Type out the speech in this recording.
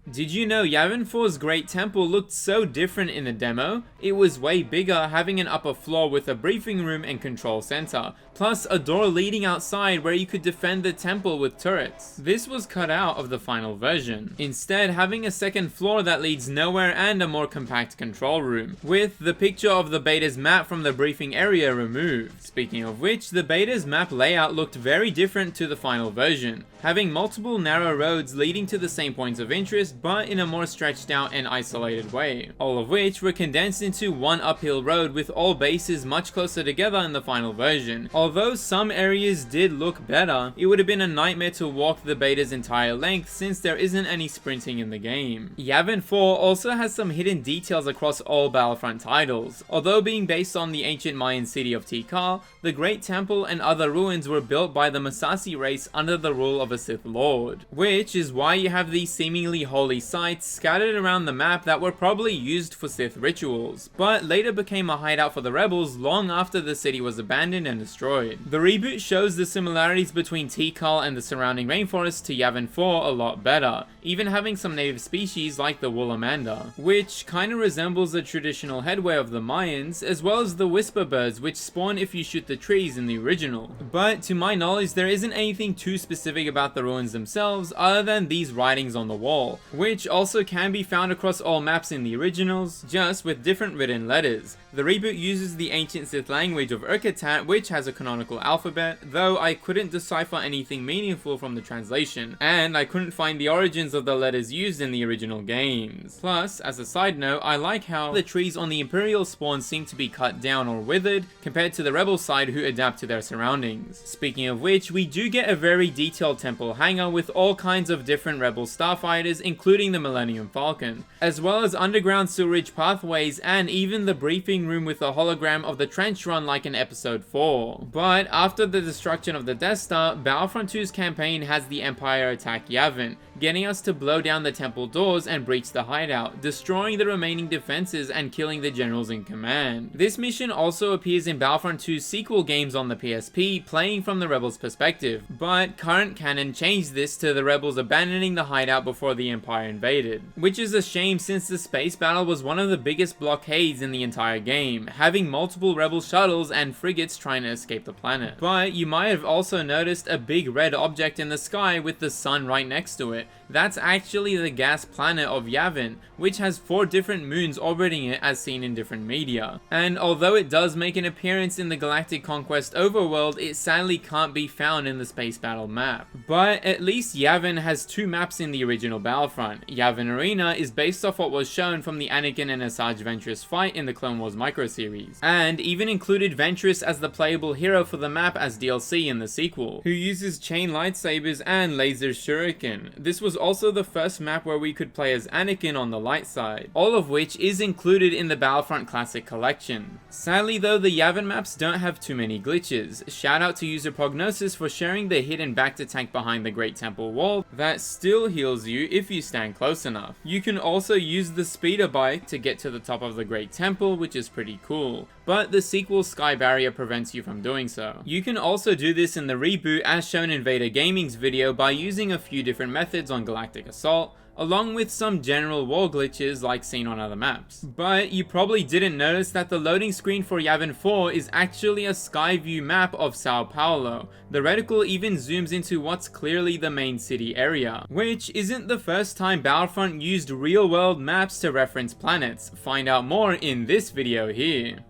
Did you know Yavin 4's Great Temple looked so different in the demo? It was way bigger, having an upper floor with a briefing room and control center, plus a door leading outside where you could defend the temple with turrets. This was cut out of the final version, instead having a second floor that leads nowhere and a more compact control room, with the picture of the beta's map from the briefing area removed. Speaking of which, the beta's map layout looked very different to the final version, having multiple narrow roads leading to the same points of interest but in a more stretched out and isolated way, all of which were condensed into one uphill road with all bases much closer together in the final version. Although some areas did look better, it would have been a nightmare to walk the beta's entire length since there isn't any sprinting in the game. Yavin 4 also has some hidden details across all Battlefront titles. Although being based on the ancient Mayan city of Tikal, the Great Temple and other ruins were built by the Massassi race under the rule of a Sith Lord, which is why you have these seemingly holy sites scattered around the map that were probably used for Sith rituals, but later became a hideout for the rebels long after the city was abandoned and destroyed. The reboot shows the similarities between Tikal and the surrounding rainforest to Yavin 4 a lot better, even having some native species like the Woolamanda, which kinda resembles the traditional headway of the Mayans, as well as the whisper birds which spawn if you shoot the trees in the original. But to my knowledge, there isn't anything too specific about the ruins themselves other than these writings on the wall, which also can be found across all maps in the originals, just with different written letters. The reboot uses the ancient Sith language of Urkatat, which has a canonical alphabet, though I couldn't decipher anything meaningful from the translation, and I couldn't find the origins of the letters used in the original games. Plus, as a side note, I like how the trees on the Imperial spawn seem to be cut down or withered, compared to the Rebel side who adapt to their surroundings. Speaking of which, we do get a very detailed temple hangar with all kinds of different Rebel starfighters, including the Millennium Falcon, as well as underground sewerage pathways and even the briefing room with a hologram of the trench run like in episode 4. But after the destruction of the Death Star, Battlefront 2's campaign has the Empire attack Yavin, getting us to blow down the temple doors and breach the hideout, destroying the remaining defenses and killing the generals in command. This mission also appears in Battlefront 2's sequel games on the PSP, playing from the rebels' perspective, but current canon changed this to the rebels abandoning the hideout before the Empire invaded, which is a shame since the space battle was one of the biggest blockades in the entire game, having multiple rebel shuttles and frigates trying to escape the planet. But you might have also noticed a big red object in the sky with the sun right next to it. That's actually the gas planet of Yavin, which has 4 different moons orbiting it as seen in different media. And although it does make an appearance in the Galactic Conquest overworld, it sadly can't be found in the space battle map. But at least Yavin has 2 maps in the original Battlefront. Yavin Arena is based off what was shown from the Anakin and Asajj Ventress fight in the Clone Wars micro-series, and even included Ventress as the playable hero for the map as DLC in the sequel, who uses chain lightsabers and laser shuriken. This was also the first map where we could play as Anakin on the light side, all of which is included in the Battlefront Classic Collection. Sadly though, the Yavin maps don't have too many glitches. Shout out to user Prognosis for sharing the hidden Bacta tank behind the Great Temple wall that still heals you if you stand close enough. You can also use the speeder bike to get to the top of the Great Temple, which is pretty cool, but the sequel Sky Barrier prevents you from doing so. You can also do this in the reboot as shown in Vader Gaming's video by using a few different methods on Galactic Assault, along with some general wall glitches like seen on other maps. But you probably didn't notice that the loading screen for Yavin 4 is actually a sky view map of Sao Paulo. The reticle even zooms into what's clearly the main city area, which isn't the first time Battlefront used real world maps to reference planets. Find out more in this video here.